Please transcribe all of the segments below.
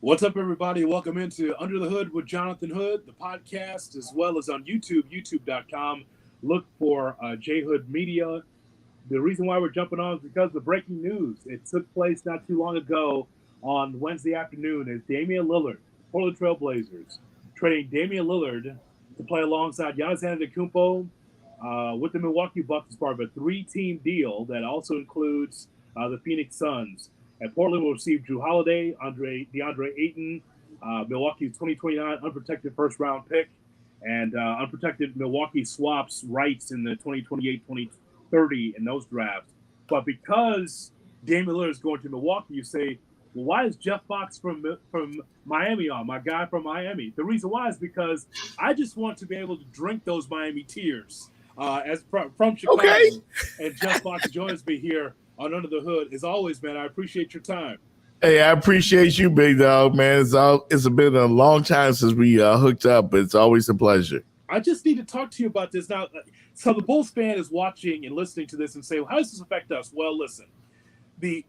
What's up, everybody? Welcome into Under the Hood with Jonathan Hood, the podcast, as well as on YouTube, youtube.com. Look for JHood Media. The reason why we're jumping on is because of the breaking news. It took place not too long ago on Wednesday afternoon as Damian Lillard, Portland Trail Blazers, trading Damian Lillard to play alongside Giannis Antetokounmpo with the Milwaukee Bucks as part of a three-team deal that also includes the Phoenix Suns. And Portland will receive Drew Holiday, DeAndre Ayton, Milwaukee's 2029 unprotected first-round pick, and unprotected Milwaukee swaps rights in the 2028-2030 in those drafts. But because Damian Lillard is going to Milwaukee, you say, well, why is Jeff Fox from Miami on, my guy from Miami? The reason why is because I just want to be able to drink those Miami tears from Chicago. Okay. And Jeff Fox joins me here on Under the Hood. As always, man, I appreciate your time. Hey, I appreciate you, big dog, man. It's been a long time since we hooked up, but it's always a pleasure. I just need to talk to you about this now. So the Bulls fan is watching and listening to this and say, well, how does this affect us? Well, listen, the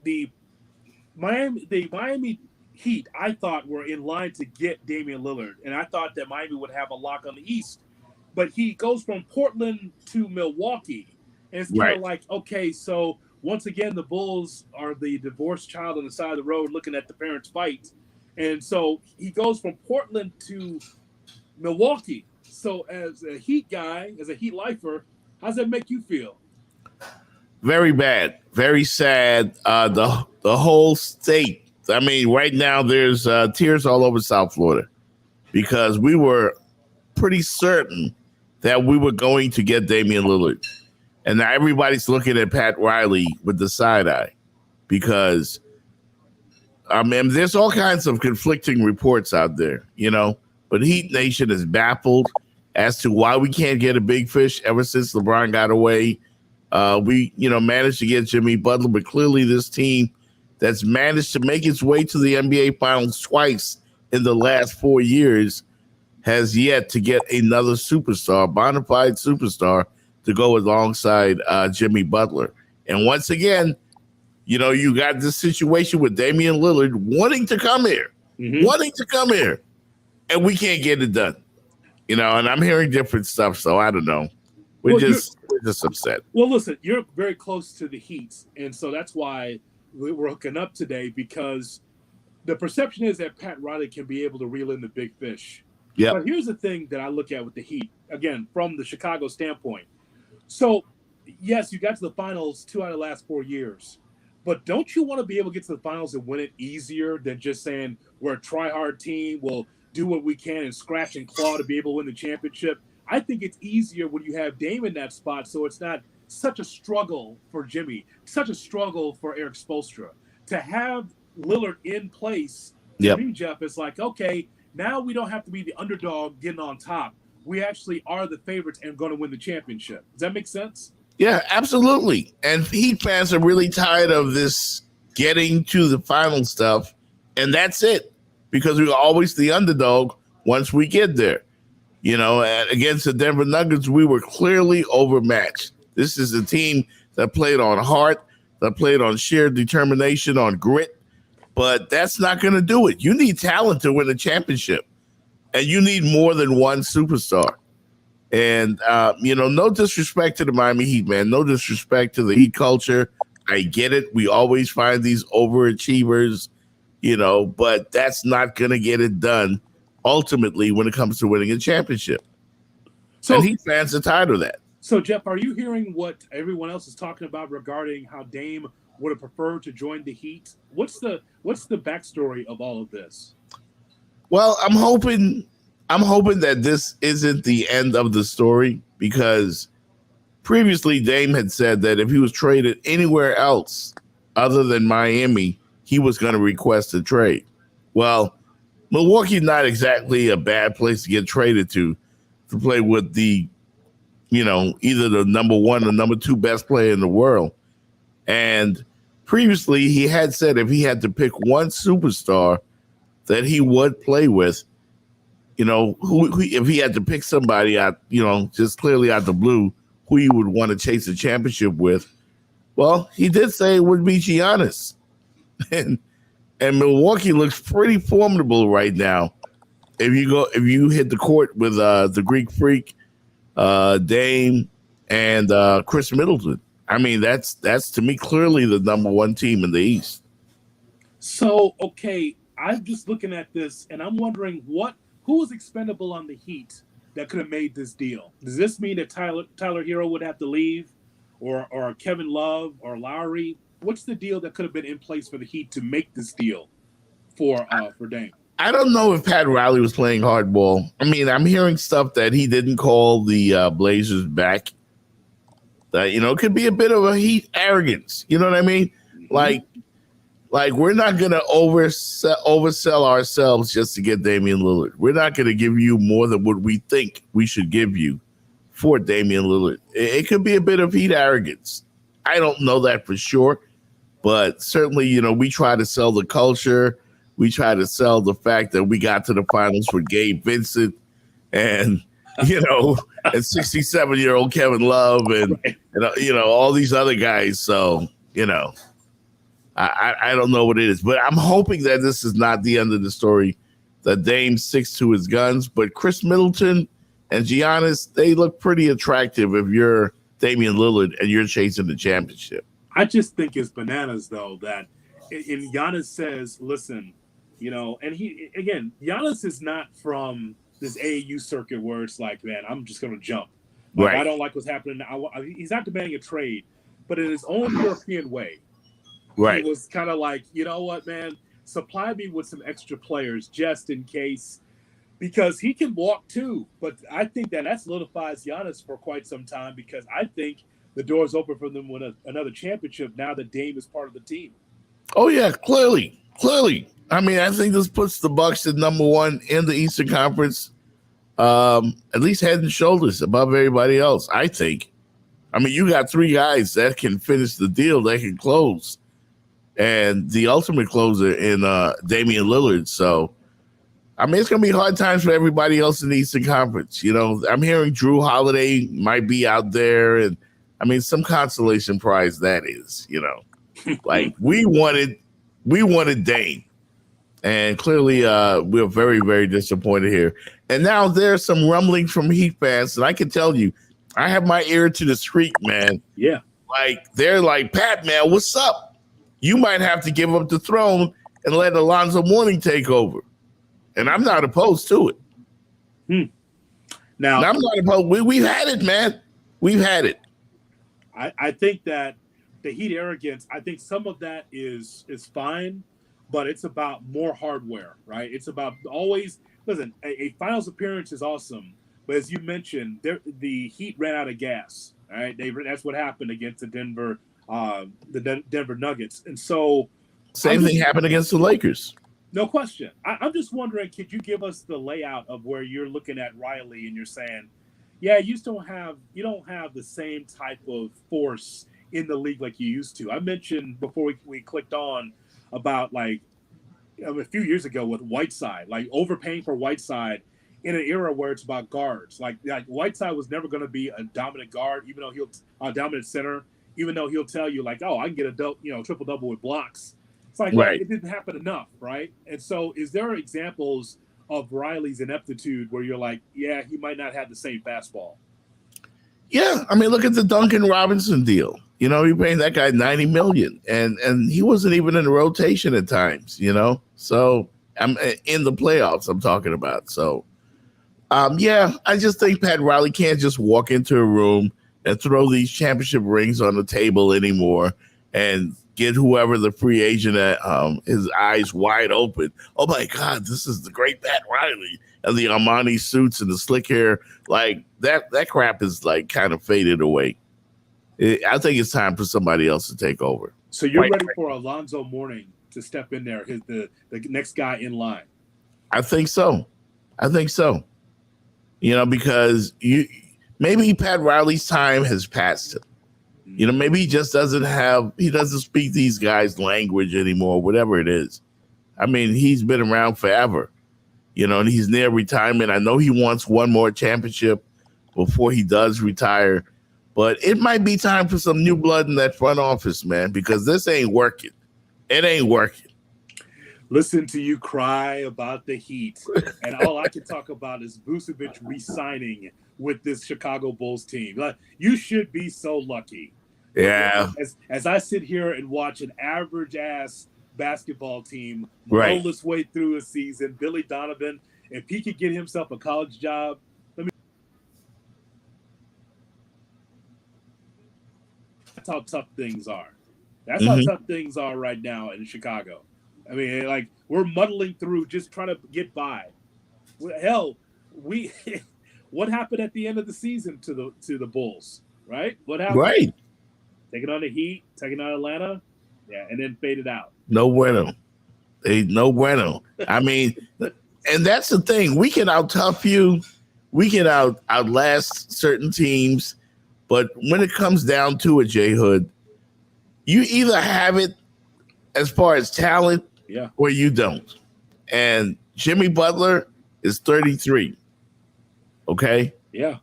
Miami Heat, I thought, were in line to get Damian Lillard, and I thought that Miami would have a lock on the East. But he goes from Portland to Milwaukee, and it's kind of like, okay, so once again, the Bulls are the divorced child on the side of the road looking at the parents fight. And so he goes from Portland to Milwaukee. So as a Heat guy, as a Heat lifer, how does that make you feel? Very bad. Very sad. The whole state. I mean, right now there's tears all over South Florida because we were pretty certain that we were going to get Damian Lillard. And now everybody's looking at Pat Riley with the side eye because, there's all kinds of conflicting reports out there, but Heat Nation is baffled as to why we can't get a big fish ever since LeBron got away. We managed to get Jimmy Butler, but clearly this team that's managed to make its way to the NBA Finals twice in the last 4 years has yet to get another superstar, bona fide superstar, to go alongside Jimmy Butler. And once again, you got this situation with Damian Lillard wanting to come here, and we can't get it done. And I'm hearing different stuff, so I don't know. We're just upset. Well, listen, you're very close to the Heat, and so that's why we're hooking up today, because the perception is that Pat Riley can be able to reel in the big fish. Yeah. But here's the thing that I look at with the Heat, again, from the Chicago standpoint. So, yes, you got to the finals 2 out of the last 4 years, but don't you want to be able to get to the finals and win it easier than just saying we're a try-hard team, we'll do what we can and scratch and claw to be able to win the championship? I think it's easier when you have Dame in that spot, so it's not such a struggle for Jimmy, such a struggle for Eric Spoelstra. To have Lillard in place, to me, Jeff, it's like, okay, now we don't have to be the underdog getting on top. We actually are the favorites and going to win the championship. Does that make sense? Yeah, absolutely. And Heat fans are really tired of this getting to the final stuff, and that's it, because we're always the underdog once we get there. And against the Denver Nuggets, we were clearly overmatched. This is a team that played on heart, that played on sheer determination, on grit, but that's not going to do it. You need talent to win a championship. And you need more than one superstar. And, no disrespect to the Miami Heat, man. No disrespect to the Heat culture. I get it. We always find these overachievers, but that's not going to get it done ultimately when it comes to winning a championship. And Heat fans are tired of that. So, Jeff, are you hearing what everyone else is talking about regarding how Dame would have preferred to join the Heat? What's the backstory of all of this? Well, I'm hoping that this isn't the end of the story, because previously Dame had said that if he was traded anywhere else other than Miami, he was going to request a trade. Well, Milwaukee's not exactly a bad place to get traded to play with the, either the number one or number two best player in the world. And previously he had said if he had to pick one superstar that he would play with, if he had to pick somebody out, just clearly out the blue, who he would want to chase a championship with, well, he did say it would be Giannis. And And Milwaukee looks pretty formidable right now. If you hit the court with the Greek Freak, Dame, and Chris Middleton, I mean that's to me clearly the number one team in the East. So okay, I'm just looking at this and I'm wondering who was expendable on the Heat that could have made this deal. Does this mean that Tyler Hero would have to leave, or Kevin Love or Lowry? What's the deal that could have been in place for the Heat to make this deal for Dame? I don't know if Pat Riley was playing hardball. I mean, I'm hearing stuff that he didn't call the Blazers back. That it could be a bit of a Heat arrogance. You know what I mean? Mm-hmm. Like we're not gonna oversell ourselves just to get Damian Lillard. We're not gonna give you more than what we think we should give you for Damian Lillard. It could be a bit of Heat arrogance. I don't know that for sure, but certainly, we try to sell the culture. We try to sell the fact that we got to the finals with Gabe Vincent and, and 67-year-old Kevin Love and all these other guys. So, I don't know what it is, but I'm hoping that this is not the end of the story, that Dame sticks to his guns. But Chris Middleton and Giannis, they look pretty attractive if you're Damian Lillard and you're chasing the championship. I just think it's bananas, though, that and Giannis says, listen, and Giannis is not from this AAU circuit where it's like, man, I'm just going to jump. Like, right. I don't like what's happening. He's not demanding a trade, but in his own European way. Right. He was kind of like, you know what, man, supply me with some extra players just in case, because he can walk too. But I think that solidifies Giannis for quite some time, because I think the door's open for them with another championship now that Dame is part of the team. Oh, yeah, clearly. I mean, I think this puts the Bucks at number one in the Eastern Conference, at least head and shoulders above everybody else, I think. I mean, you got three guys that can finish the deal, that can close. And the ultimate closer in Damian Lillard. So, I mean, it's going to be hard times for everybody else in the Eastern Conference. I'm hearing Drew Holiday might be out there. And, I mean, some consolation prize that is, Like, we wanted Dame. And clearly, we're very, very disappointed here. And now there's some rumbling from Heat fans. And I can tell you, I have my ear to the street, man. Yeah. Like, they're like, Pat, man, what's up? You might have to give up the throne and let Alonzo Mourning take over. And I'm not opposed to it. Now I'm not opposed. We've had it, man. We've had it. I think that the Heat arrogance, I think some of that is fine, but it's about more hardware, right? It's about always, listen, a finals appearance is awesome. But as you mentioned, the Heat ran out of gas, right? That's what happened against the Denver Nuggets. And so same thing happened against the Lakers. No question. I'm just wondering, could you give us the layout of where you're looking at Riley and you're saying, yeah, you don't have the same type of force in the league like you used to. I mentioned before we clicked on about like a few years ago with Whiteside, like overpaying for Whiteside in an era where it's about guards. Like Whiteside was never going to be a dominant guard, even though he'll a dominant center. Even though he'll tell you like, oh, I can get a triple-double with blocks. It's like, right. It didn't happen enough, right? And so is there examples of Riley's ineptitude where you're like, yeah, he might not have the same fastball? Yeah. I mean, look at the Duncan Robinson deal. You're paying that guy $90 million, and he wasn't even in the rotation at times, So I'm in the playoffs I'm talking about. So, yeah, I just think Pat Riley can't just walk into a room and throw these championship rings on the table anymore and get whoever the free agent at his eyes wide open. Oh my God, this is the great Pat Riley, and the Armani suits and the slick hair. Like that crap is like kind of faded away. I think it's time for somebody else to take over. So you're ready for Alonzo Mourning to step in there, the next guy in line? I think so. Because maybe Pat Riley's time has passed him. Maybe he just doesn't speak these guys' language anymore, whatever it is. I mean, he's been around forever, and he's near retirement. I know he wants one more championship before he does retire, but it might be time for some new blood in that front office, man, because this ain't working. It ain't working. listen to you cry about the Heat, and all I can talk about is Vucevic re-signing with this Chicago Bulls team. Like, you should be so lucky. Yeah. As I sit here and watch an average-ass basketball team Right. roll its way through a season, Billy Donovan, if he could get himself a college job, that's how tough things are. That's how tough things are right now in Chicago. I mean, like, we're muddling through, just trying to get by. Hell, what happened at the end of the season to the Bulls, right? What happened? Right. Taking on the Heat, taking on Atlanta, yeah, and then faded out. No bueno. No bueno. I mean, and that's the thing. We can out-tough you. We can outlast certain teams. But when it comes down to it, JHood, you either have it as far as talent or you don't. And Jimmy Butler is 33. Okay? Yeah.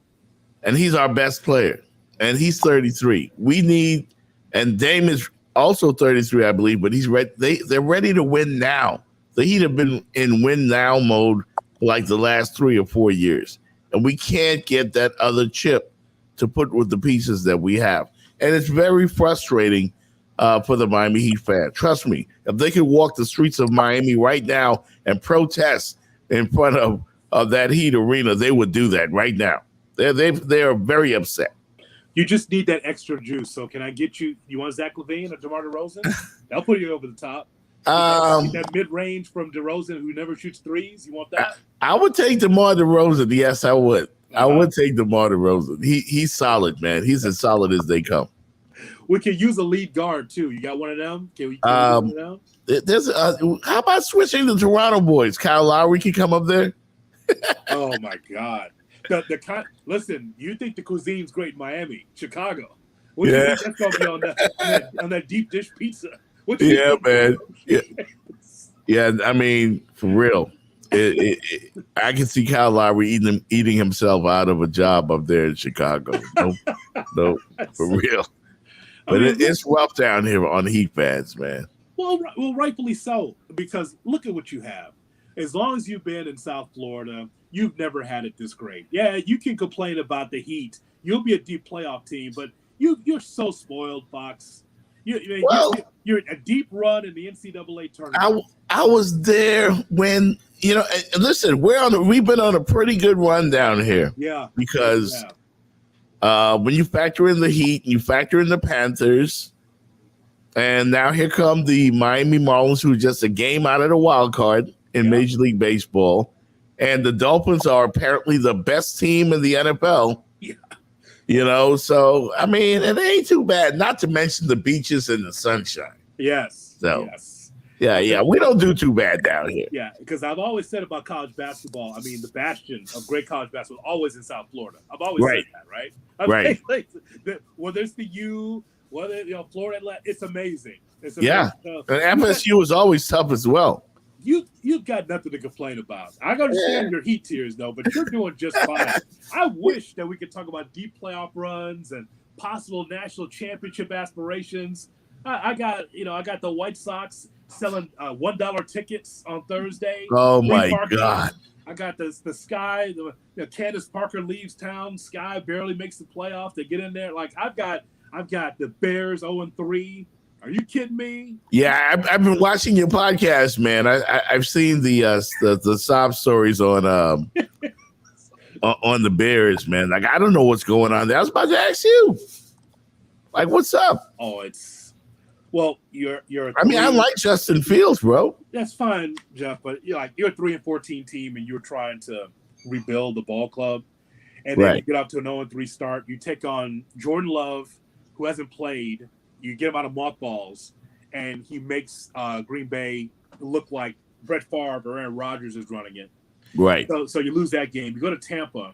And he's our best player. And he's 33. We need, and Dame is also 33, I believe, but he's ready. They're ready to win now. The Heat have been in win now mode for like the last 3 or 4 years. And we can't get that other chip to put with the pieces that we have. And it's very frustrating for the Miami Heat fan. Trust me, if they could walk the streets of Miami right now and protest in front of that Heat arena, they would do that right now. They are very upset. You just need that extra juice. So can I get you? You want Zach LaVine or DeMar DeRozan? They'll put you over the top. That mid-range from DeRozan who never shoots threes. You want that? I would take DeMar DeRozan. Yes, I would. I would take DeMar DeRozan. He's solid, man. He's as solid as they come. We can use a lead guard too. You got one of them? Can we use one of them? How about switching the Toronto boys? Kyle Lowry can come up there. Oh my God! Listen, you think the cuisine's great in Miami, Chicago? What do you think that's gonna be on that deep dish pizza? Yeah, man. Yeah, I mean, for real. I can see Kyle Lowry eating himself out of a job up there in Chicago. No, for real. But it's rough down here on Heat fans, man. Well, rightfully so, because look at what you have. As long as you've been in South Florida, you've never had it this great. Yeah, you can complain about the Heat. You'll be a deep playoff team, but you're so spoiled, Fox. You're a deep run in the NCAA tournament. I was there when, listen, we've been on a pretty good run down here. Yeah. Because when you factor in the Heat, you factor in the Panthers, and now here come the Miami Marlins, who are just a game out of the wild card in Major League Baseball. And the Dolphins are apparently the best team in the NFL. Yeah. So, I mean, it ain't too bad, not to mention the beaches and the sunshine. Yes. So, yeah, we don't do too bad down here. Yeah, because I've always said about college basketball, I mean, the bastion of great college basketball is always in South Florida. I've always said that, right? Right. Whether it's the U, whether, Florida Atlantic, it's amazing. It's amazing. Yeah, and FSU is always tough as well. You've got nothing to complain about. I understand your Heat tears, though, but you're doing just fine. I wish that we could talk about deep playoff runs and possible national championship aspirations. I got the White Sox selling $1 tickets on Thursday. Oh my God! I got the Sky. Candace Parker leaves town. Sky barely makes the playoff. They get in there. Like I've got the Bears 0-3. Are you kidding me? Yeah, I've been watching your podcast, man. I've seen the sob stories on the Bears, man. Like I don't know what's going on there. I was about to ask you, like, what's up? Oh, you're. I like Justin Fields, bro. That's fine, Jeff. But you're a 3-14 team, and you're trying to rebuild the ball club, and then you get out to an 0-3 start. You take on Jordan Love, who hasn't played. You get him out of mothballs, and he makes Green Bay look like Brett Favre or Aaron Rodgers is running it. Right. So you lose that game. You go to Tampa.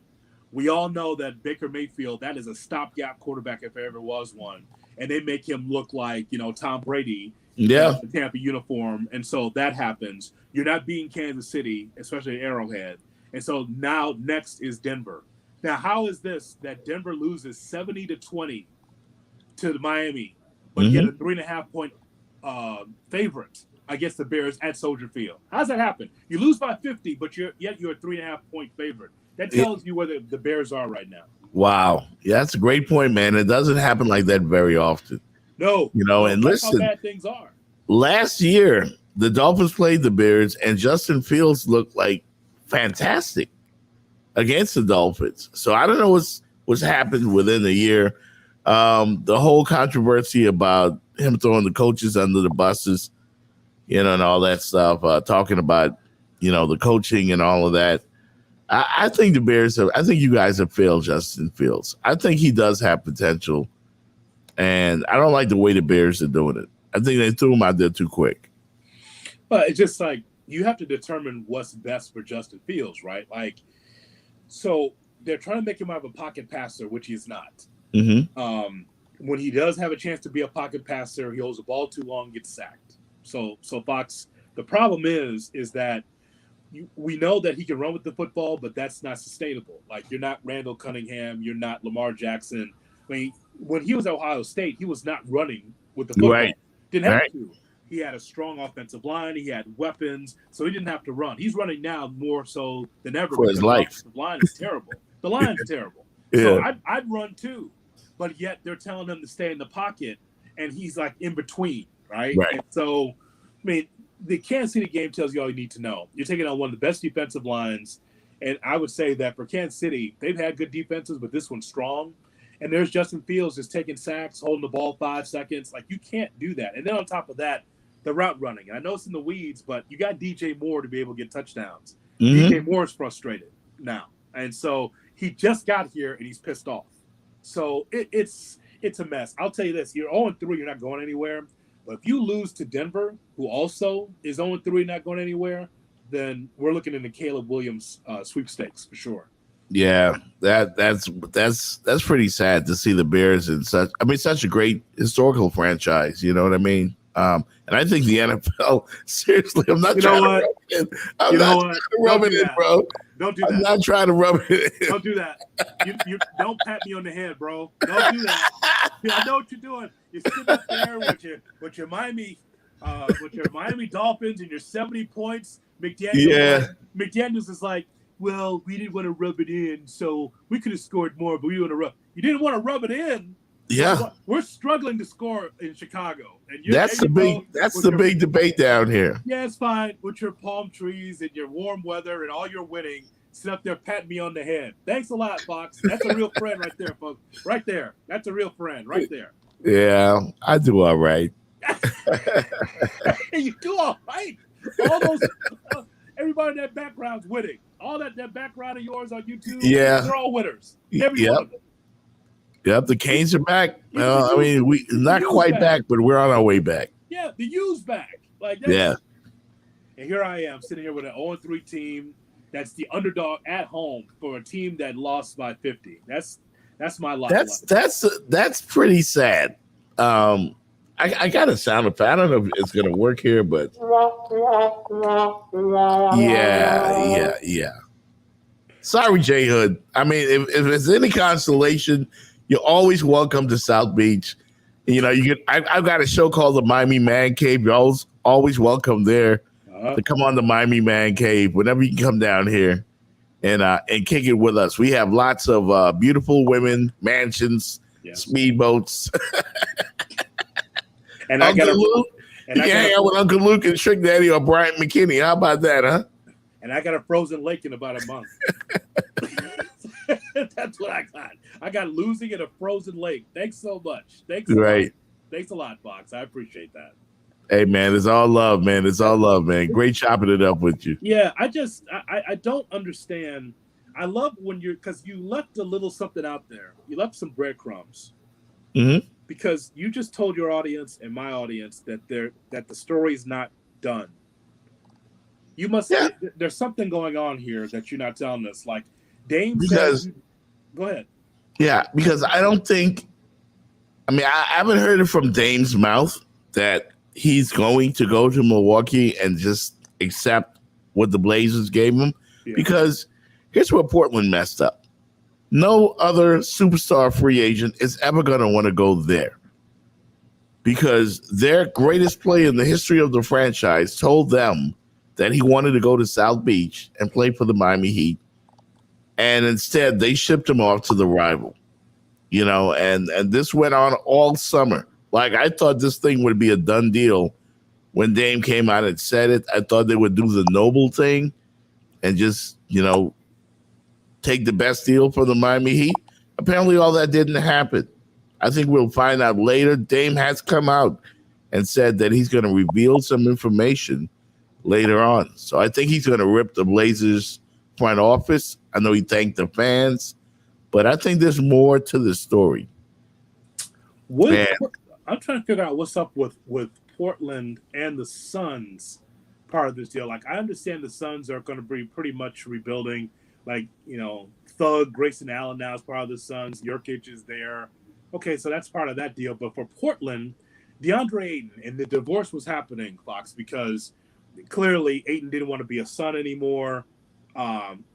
We all know that Baker Mayfield, that is a stopgap quarterback if there ever was one. And they make him look like, Tom Brady in the Tampa uniform. And so that happens. You're not beating Kansas City, especially at Arrowhead. And so now next is Denver. Now, how is this that Denver loses 70-20 to Miami? But get a 3.5 point favorite against the Bears at Soldier Field. How's that happen? You lose by 50, but you're a 3.5-point favorite. That tells you where the Bears are right now. Wow. Yeah, that's a great point, man. It doesn't happen like that very often. No. And that's listen, how bad things are. Last year, the Dolphins played the Bears, and Justin Fields looked like fantastic against the Dolphins. So I don't know what's happened within the year. The whole controversy about him throwing the coaches under the buses, and all that stuff, talking about, the coaching and all of that. I think the Bears I think you guys have failed Justin Fields. I think he does have potential, and I don't like the way the Bears are doing it. I think they threw him out there too quick. But it's just like you have to determine what's best for Justin Fields, right? Like, so they're trying to make him out of a pocket passer, which he's not. Mm-hmm. When he does have a chance to be a pocket passer, he holds the ball too long, gets sacked. So Fox, the problem is that we know that he can run with the football, but that's not sustainable. Like, you're not Randall Cunningham, you're not Lamar Jackson. I mean, when he was at Ohio State, he was not running with the football. Right. Didn't have to. He had a strong offensive line. He had weapons, so he didn't have to run. He's running now more so than ever for his life. The line is terrible. The line's terrible. Yeah. So I'd run too, but yet they're telling him to stay in the pocket, and he's like in between, right? And so, I mean, the Kansas City game tells you all you need to know. You're taking on one of the best defensive lines, and I would say that for Kansas City, they've had good defenses, but this one's strong. And there's Justin Fields just taking sacks, holding the ball 5 seconds. Like, you can't do that. And then on top of that, the route running. And I know it's in the weeds, but you got DJ Moore to be able to get touchdowns. Mm-hmm. DJ Moore is frustrated now. And so he just got here, and he's pissed off. So it's a mess. I'll tell you this. You're 0-3, you're not going anywhere. But if you lose to Denver, who also is 0-3, not going anywhere, then we're looking into Caleb Williams sweepstakes for sure. Yeah, that's pretty sad to see the Bears in such a great historical franchise. You know what I mean? And I think the NFL, seriously, I'm not trying to rub it in, bro. Don't do that. I'm not trying to rub it in. Don't do that. You don't pat me on the head, bro. Don't do that. I know what you're doing. You're sitting up there with your Miami Dolphins and your 70 points. McDaniels is like, well, we didn't want to rub it in, so we could have scored more, but we want to rub. You didn't want to rub it in. Yeah, we're struggling to score in Chicago, and that's the big debate down here. Yeah, it's fine with your palm trees and your warm weather and all your winning. Sit up there, pat me on the head. Thanks a lot, Fox. That's a real friend right there, folks. Right there, that's a real friend right there. Yeah, I do all right. You do all right. All those. Everybody in that background's winning. All that background of yours on YouTube, they're all winners. Every one of them. Yep, the Canes are back. I mean, we not quite back, but we're on our way back. Yeah, the U's back. Like that. Yeah. And here I am sitting here with an 0-3 team that's the underdog at home for a team that lost by 50. That's my lot. That's pretty sad. I got a sound effect. I don't know if it's gonna work here, but yeah. Sorry, JHood. I mean, if it's any consolation, you're always welcome to South Beach. You know, I've got a show called the Miami Man Cave. You're always welcome there to come on the Miami Man Cave whenever you can come down here and kick it with us. We have lots of beautiful women, mansions, speedboats. And Uncle Luke, you can hang out with Uncle Luke and Trick Daddy or Brian McKinney. How about that, huh? And I got a frozen lake in about a month. That's what I got. I got losing at a frozen lake. Thanks so much. Thanks a lot, Fox. I appreciate that. Hey, man, it's all love, man. It's all love, man. Great chopping it up with you. Yeah, I don't understand. I love when because you left a little something out there. You left some breadcrumbs. Mm-hmm. Because you just told your audience and my audience that the story is not done. You must. Yeah. There's something going on here that you're not telling us. Like Dame says. Go ahead. Yeah, because I don't think. I mean, I haven't heard it from Dame's mouth that he's going to go to Milwaukee and just accept what the Blazers gave him. Yeah. Because here's where Portland messed up. No other superstar free agent is ever going to want to go there. because their greatest player in the history of the franchise told them that he wanted to go to South Beach and play for the Miami Heat. And instead, they shipped him off to the rival, and this went on all summer. Like, I thought this thing would be a done deal when Dame came out and said it. I thought they would do the noble thing and just, take the best deal for the Miami Heat. Apparently, all that didn't happen. I think we'll find out later. Dame has come out and said that he's going to reveal some information later on. So I think he's going to rip the Blazers front office. I know he thanked the fans, but I think there's more to the story. I'm trying to figure out what's up with Portland and the Suns part of this deal. Like, I understand the Suns are going to be pretty much rebuilding. Like, Thug, Grayson Allen now is part of the Suns. Jokic is there. Okay, so that's part of that deal. But for Portland, DeAndre Ayton, and the divorce was happening, Fox, because clearly Ayton didn't want to be a Sun anymore.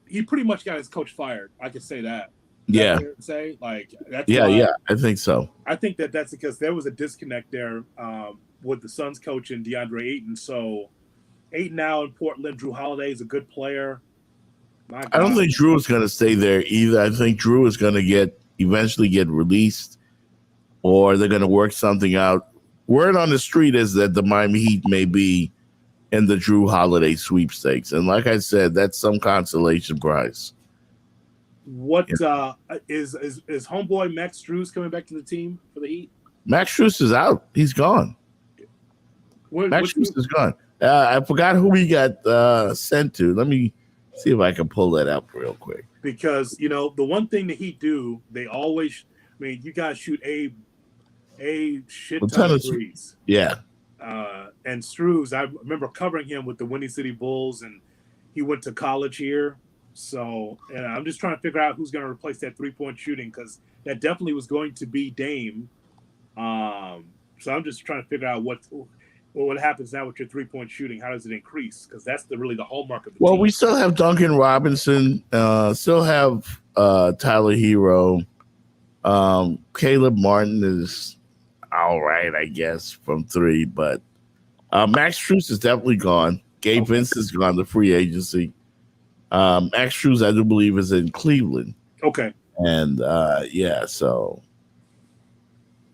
He pretty much got his coach fired. I could say that. Yeah. Say like that's yeah. I think so. I think that's because there was a disconnect there with the Suns coach and DeAndre Ayton. So Ayton now in Portland. Drew Holiday is a good player. I don't think Drew is going to stay there either. I think Drew is going to eventually get released, or they're going to work something out. Word on the street is that the Miami Heat may be in the Drew Holiday sweepstakes, and like I said, that's some consolation prize. What is homeboy Max Strus coming back to the team for the Heat? Max Strus is out. He's gone. Max Strus is gone. I forgot who he got sent to. Let me see if I can pull that up real quick. Because, the one thing the Heat do, they always, you guys shoot a shit ton of threes. Yeah. And Strus, I remember covering him with the Windy City Bulls, and he went to college here. So, and I'm just trying to figure out who's going to replace that three-point shooting, because that definitely was going to be Dame. So I'm just trying to figure out what happens now with your three-point shooting. How does it increase? Because that's really the hallmark of the team. We still have Duncan Robinson, still have Tyler Hero. Caleb Martin is all right, I guess, from three. But Max Strus is definitely gone. Gabe Vince is gone to free agency. Max Strus, I do believe, is in Cleveland. Okay. And, so,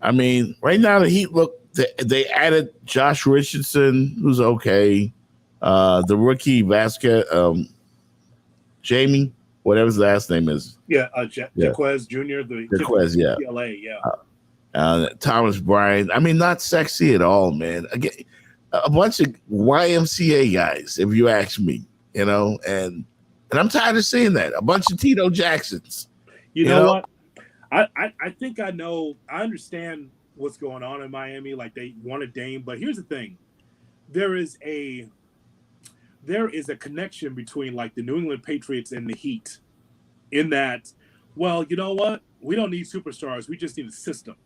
right now the Heat look, they added Josh Richardson, who's okay. The rookie Vasquez, Jamie, whatever his last name is. Yeah, Jaquez Jr., Jaquez, yeah. UCLA, yeah. Thomas Bryant. Not sexy at all, man. Again, a bunch of YMCA guys, if you ask me, and I'm tired of seeing that. A bunch of Tito Jacksons. You know what? I think I understand what's going on in Miami. Like, they want a Dame, but here's the thing. There is a connection between, like, the New England Patriots and the Heat, in that, well, you know what? We don't need superstars. We just need a system.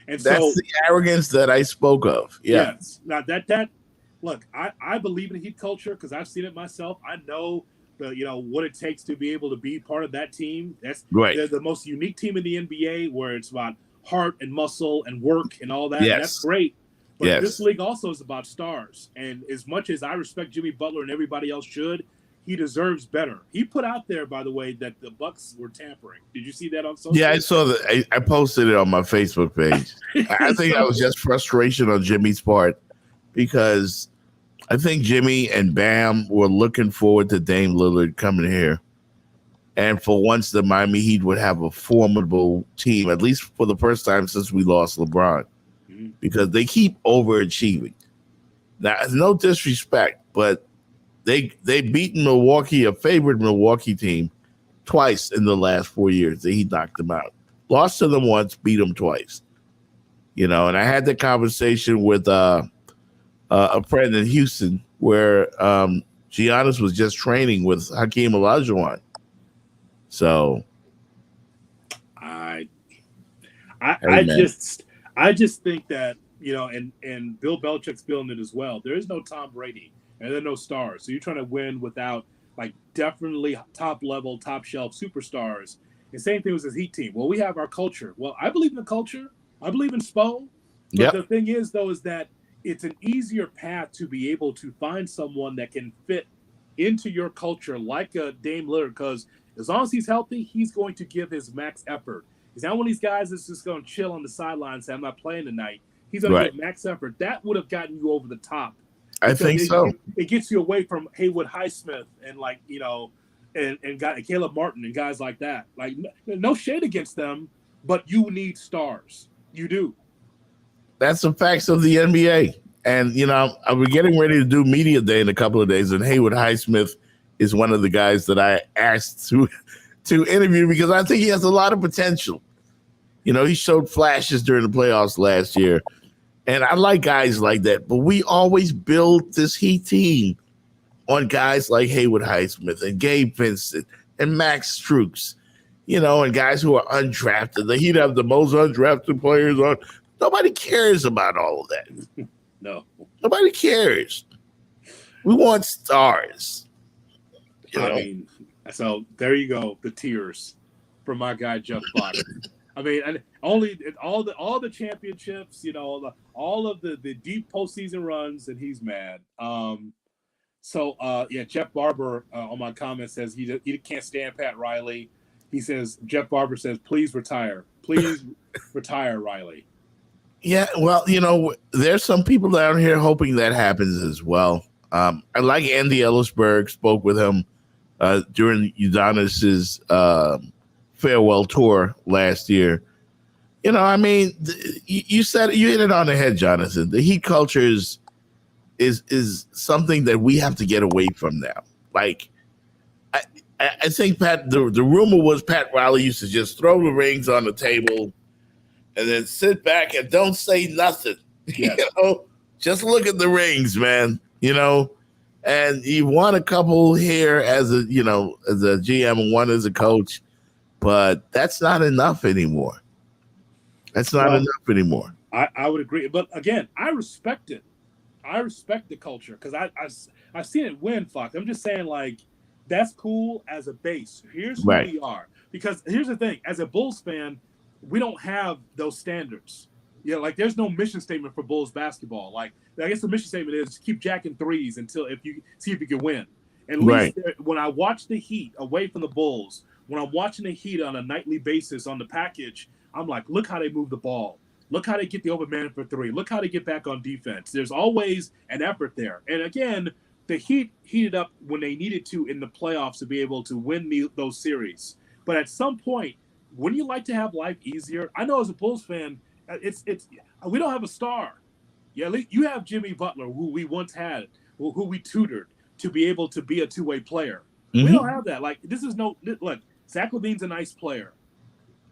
And that's the arrogance that I spoke of. Yeah. Yes. Now that look, I believe in Heat culture because I've seen it myself. I know what it takes to be able to be part of that team. That's right. They're the most unique team in the NBA, where it's about heart and muscle and work and all that. Yes. And that's great. But this league also is about stars. And as much as I respect Jimmy Butler and everybody else should, he deserves better. He put out there, by the way, that the Bucks were tampering. Did you see that on social? Yeah, I saw that. I posted it on my Facebook page. I think that was just frustration on Jimmy's part, because I think Jimmy and Bam were looking forward to Dame Lillard coming here. And for once, the Miami Heat would have a formidable team, at least for the first time since we lost LeBron, because they keep overachieving. Now, no disrespect, but they beaten Milwaukee, a favorite Milwaukee team, twice in the last 4 years. He knocked them out. Lost to them once, beat them twice. And I had the conversation with a friend in Houston where Giannis was just training with Hakeem Olajuwon. So I just think that, and Bill Belichick's feeling it as well. There is no Tom Brady and there are no stars. So you're trying to win without, like, definitely top level, top shelf superstars. And same thing with his Heat team. Well, we have our culture. Well, I believe in the culture. I believe in Spo. But the thing is, though, is that it's an easier path to be able to find someone that can fit into your culture like a Dame Lillard, because as long as he's healthy, he's going to give his max effort. He's not one of these guys that's just going to chill on the sideline and say, I'm not playing tonight. He's going to give max effort. That would have gotten you over the top. I think so. It gets you away from Haywood Highsmith and, like, you know, and Caleb Martin and guys like that. Like, no shade against them, but you need stars. You do. That's the facts of the NBA. And, you know, we're getting ready to do media day in a couple of days, and Haywood Highsmith is one of the guys that I asked to interview because I think he has a lot of potential. You know, he showed flashes during the playoffs last year. And I like guys like that. But we always build this Heat team on guys like Haywood Highsmith and Gabe Vincent and Max Strus, you know, and guys who are undrafted. The Heat have the most undrafted players on. Nobody cares about all of that. No. Nobody cares. We want stars. I mean, so there you go. The tears from my guy, Jeff Fox. I mean, and all the championships, you know, all of the deep postseason runs, and he's mad. Jeff Barber on my comment says he can't stand Pat Riley. He says, Jeff Barber says, please retire. Please retire, Riley. Yeah, well, you know, there's some people down here hoping that happens as well. I like Andy Ellisberg, spoke with him during Udonis's farewell tour last year. You know, I mean, you hit it on the head, Jonathan. The Heat culture is something that we have to get away from now. Like, I think the rumor was Pat Riley used to just throw the rings on the table and then sit back and don't say nothing. Yes. You know, just look at the rings, man. You know, and he won a couple here as a GM and one as a coach, but that's not enough anymore. That's not enough anymore. I would agree, but again, I respect it. I respect the culture because I've seen it win. Fox. I'm just saying, like, that's cool as a base. Here's who we are. Because here's the thing: as a Bulls fan, we don't have those standards. Yeah, like there's no mission statement for Bulls basketball. Like, I guess the mission statement is keep jacking threes until if you can win. At least when I watch the Heat away from the Bulls, when I'm watching the Heat on a nightly basis on the package, I'm like, look how they move the ball. Look how they get the open man for three. Look how they get back on defense. There's always an effort there. And again, the Heat heated up when they needed to in the playoffs to be able to win those series. But at some point, wouldn't you like to have life easier? I know as a Bulls fan, it's we don't have a star. Yeah, at least you have Jimmy Butler, who we once had, who we tutored to be able to be a two-way player. Mm-hmm. We don't have that. Like, this is look, Zach LaVine's a nice player.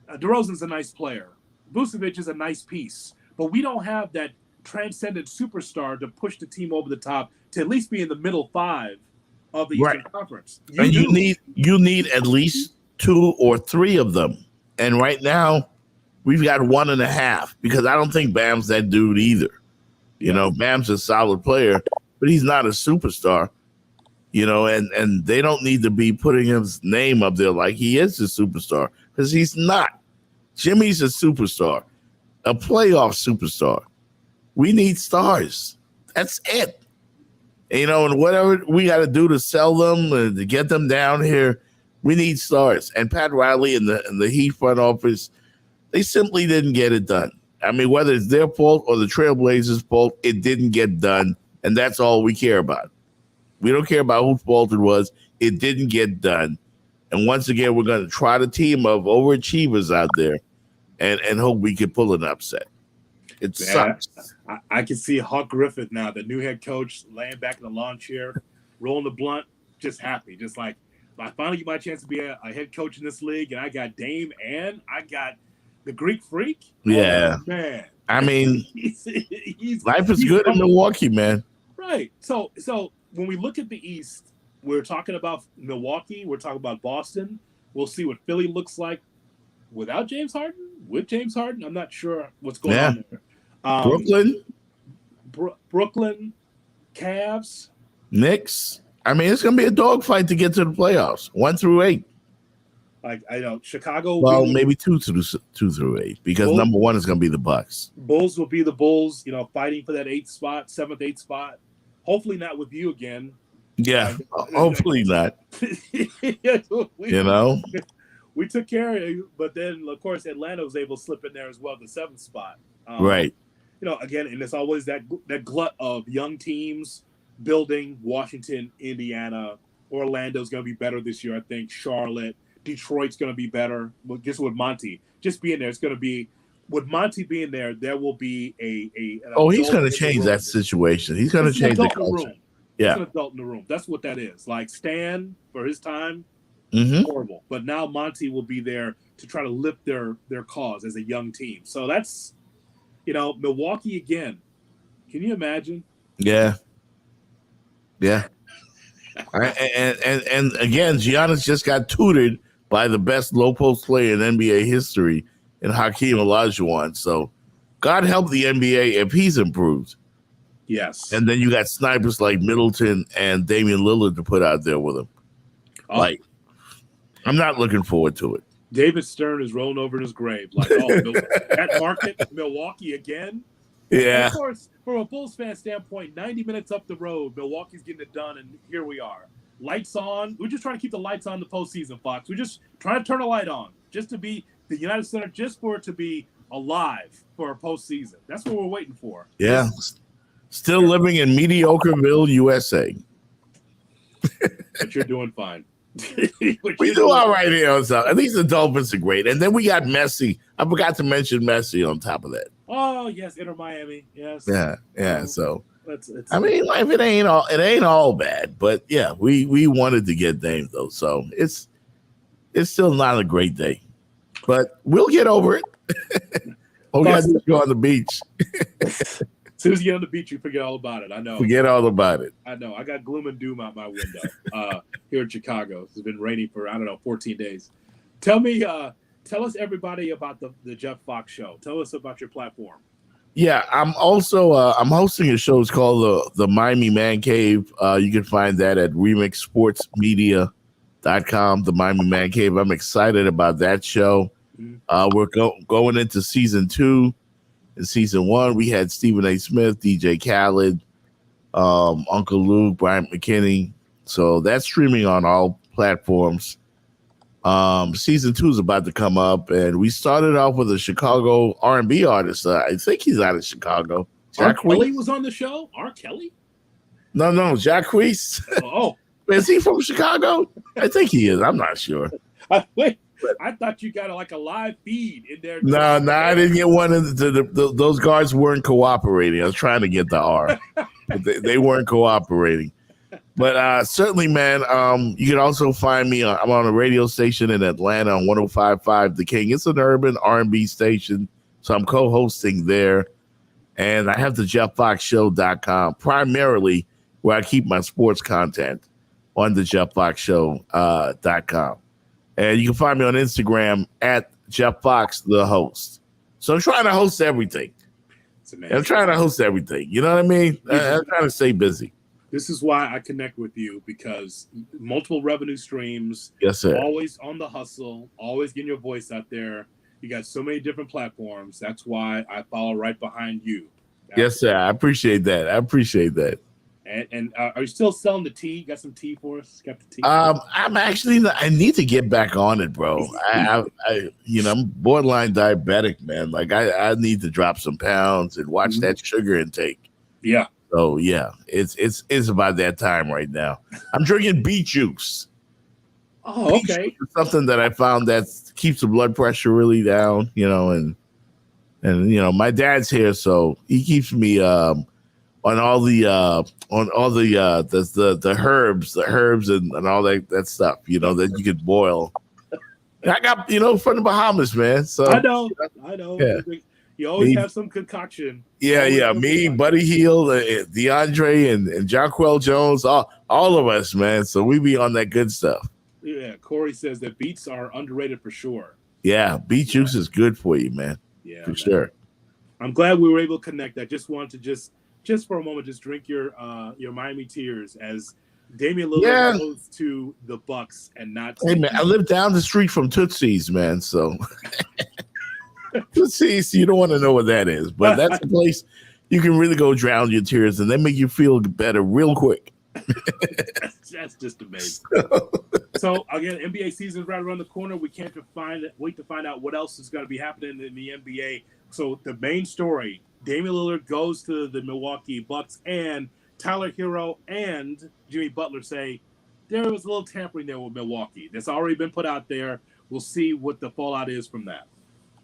DeRozan's a nice player. Vucevic is a nice piece. But we don't have that transcendent superstar to push the team over the top to at least be in the middle five of the Eastern Conference. You need at least 2 or 3 of them. And right now, we've got 1.5 because I don't think Bam's that dude either. You know, Bam's a solid player, but he's not a superstar. You know, and they don't need to be putting his name up there like he is a superstar because he's not. Jimmy's a superstar, a playoff superstar. We need stars. That's it. You know, and whatever we got to do to sell them and to get them down here, we need stars. And Pat Riley and the Heat front office, they simply didn't get it done. I mean, whether it's their fault or the Trailblazers' fault, it didn't get done, and that's all we care about. We don't care about whose fault it was. It didn't get done. And once again, we're going to try the team of overachievers out there and hope we can pull an upset. It sucks. I can see Hawk Griffith now, the new head coach, laying back in the lawn chair, rolling the blunt, just happy. Just like, I finally get my chance to be a head coach in this league, and I got Dame and I got the Greek Freak. Yeah. Oh, man. I mean, life is good in Milwaukee, man. Right. So when we look at the East, we're talking about Milwaukee. We're talking about Boston. We'll see what Philly looks like without James Harden. With James Harden, I'm not sure what's going on there. Brooklyn, Cavs, Knicks. I mean, it's going to be a dogfight to get to the playoffs, 1 through 8. Like I know Chicago. Well, maybe 2 through 8 because Bulls, number 1 is going to be the Bucks. Bulls will be the Bulls. Fighting for that 7th, 8th spot. Hopefully not with you again. Yeah, hopefully not. We took care of you, but then of course Atlanta was able to slip in there as well, the 7th spot. Right. Again, and it's always that glut of young teams building. Washington, Indiana, Orlando's going to be better this year, I think. Charlotte, Detroit's going to be better. Just with Monty, just being there, it's going to be. With Monty being there, there will be he's going to change that situation. He's going to change the culture. Yeah, an adult in the room. That's what that is. Like Stan for his time, horrible. But now Monty will be there to try to lift their cause as a young team. So that's, Milwaukee again. Can you imagine? Yeah. And again, Giannis just got tutored by the best low post player in NBA history in Hakeem Olajuwon. So God help the NBA if he's improved. Yes. And then you got snipers like Middleton and Damian Lillard to put out there with him. I'm not looking forward to it. David Stern is rolling over in his grave. Like, that market, Milwaukee again? Yeah. And of course, from a Bulls fan standpoint, 90 minutes up the road, Milwaukee's getting it done, and here we are. Lights on. We're just trying to keep the lights on the postseason, Fox. We're just trying to turn a light on, just to be the United Center, just for it to be alive for a postseason. That's what we're waiting for. Yeah. Still living in Mediocreville, USA. But you're doing fine. We do all right here. So at least the Dolphins are great. And then we got Messi. I forgot to mention Messi on top of that. Oh, yes, Inter Miami. Yes. Yeah. So it's life it ain't all bad. But yeah, we wanted to get Dame though. So it's still not a great day. But we'll get over it. We got to go on the beach. As soon as you get on the beach, you forget all about it. I know. Forget all about it. I know. I got gloom and doom out my window here in Chicago. It's been raining for, 14 days. Tell us everybody about the Jeff Fox Show. Tell us about your platform. Yeah, I'm also I'm hosting a show. It's called the Miami Man Cave. You can find that at remixsportsmedia.com, the Miami Man Cave. I'm excited about that show. We're going into season 2. In season 1, we had Stephen A. Smith, DJ Khaled, Uncle Luke, Bryant McKinney. So that's streaming on all platforms. Season 2 is about to come up, and we started off with a Chicago R&B artist. I think he's out of Chicago. R. Kelly was on the show? R. Kelly? No, Jacquees. Oh. Is he from Chicago? I think he is. I'm not sure. Wait. I thought you got a live feed in there. No, I didn't get one. Those guards weren't cooperating. I was trying to get the R, but they weren't cooperating. But certainly, man, you can also find me. I'm on a radio station in Atlanta on 105.5 The King. It's an urban R&B station, so I'm co-hosting there. And I have the JeffFoxShow.com, primarily where I keep my sports content on the JeffFoxShow.com. And you can find me on Instagram at Jeff Fox, the host. So I'm trying to host everything. I'm trying to host everything. You know what I mean? I'm trying to stay busy. This is why I connect with you, because multiple revenue streams. Yes, sir. Always on the hustle, always getting your voice out there. You got so many different platforms. That's why I follow right behind you. Yes, sir. I appreciate that. And are you still selling the tea? You got some tea for us? Got the tea? I'm actually. I need to get back on it, bro. I'm borderline diabetic, man. Like I need to drop some pounds and watch that sugar intake. Yeah. So yeah, it's about that time right now. I'm drinking beet juice. Oh, okay. Something that I found that keeps the blood pressure really down. And my dad's here, so he keeps me on all the herbs and all that stuff, that you could boil. I got, from the Bahamas, man. So I know. Yeah. You always have some concoction. Yeah. Me, Buddy Hield, DeAndre, and Jonquel Jones, all of us, man. So we be on that good stuff. Yeah. Corey says that beets are underrated for sure. Yeah. Beet juice is good for you, man. Yeah. For sure. I'm glad we were able to connect. I just wanted to just for a moment, just drink your Miami tears as Damian Lillard goes to the Bucks and not to Hey, man, I live down the street from Tootsie's, man, so Tootsie's, you don't want to know what that is, but that's a place you can really go drown your tears, and they make you feel better real quick. That's just amazing. So again, NBA season is right around the corner. We can't wait to find out what else is going to be happening in the NBA. So the main story: Damian Lillard goes to the Milwaukee Bucks, and Tyler Hero and Jimmy Butler say there was a little tampering there with Milwaukee. That's already been put out there. We'll see what the fallout is from that.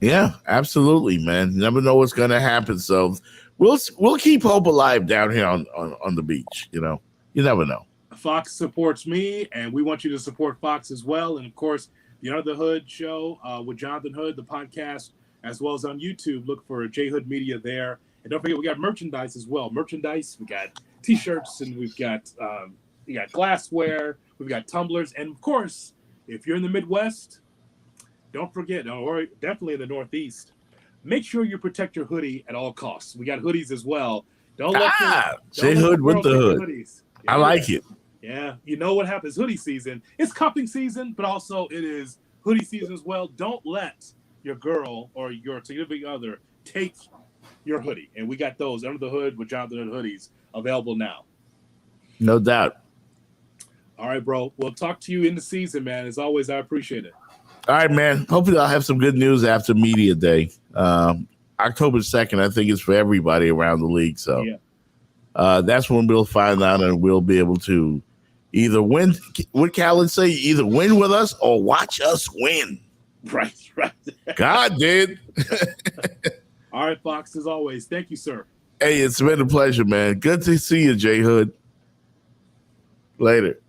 Yeah, absolutely, man. You never know what's going to happen. So we'll keep hope alive down here on the beach. You know, you never know. Fox supports me, and we want you to support Fox as well. And of course, the Under the Hood show with Jonathan Hood, the podcast, as well as on YouTube. Look for JHood Media there. And don't forget, we got merchandise as well. Merchandise, we got T-shirts, and we've got glassware, we've got tumblers, and of course, if you're in the Midwest, don't forget, or definitely in the Northeast, make sure you protect your hoodie at all costs. We got hoodies as well. Don't let JHood with the hood. Hoodies. Yeah, I like it. Yeah, you know what happens? Hoodie season. It's cuffing season, but also it is hoodie season as well. Don't let your girl or your significant other take your hoodie. And we got those Under the Hood with Jonathan hoodies available now. No doubt. All right, bro. We'll talk to you in the season, man. As always, I appreciate it. All right, man. Hopefully I'll have some good news after Media Day. October 2nd, I think, is for everybody around the league. So that's when we'll find out, and we'll be able to either win. What Callan say? Either win with us or watch us win. Right. God did. All right, Fox, as always. Thank you, sir. Hey, it's been a pleasure, man. Good to see you, JHood. Later.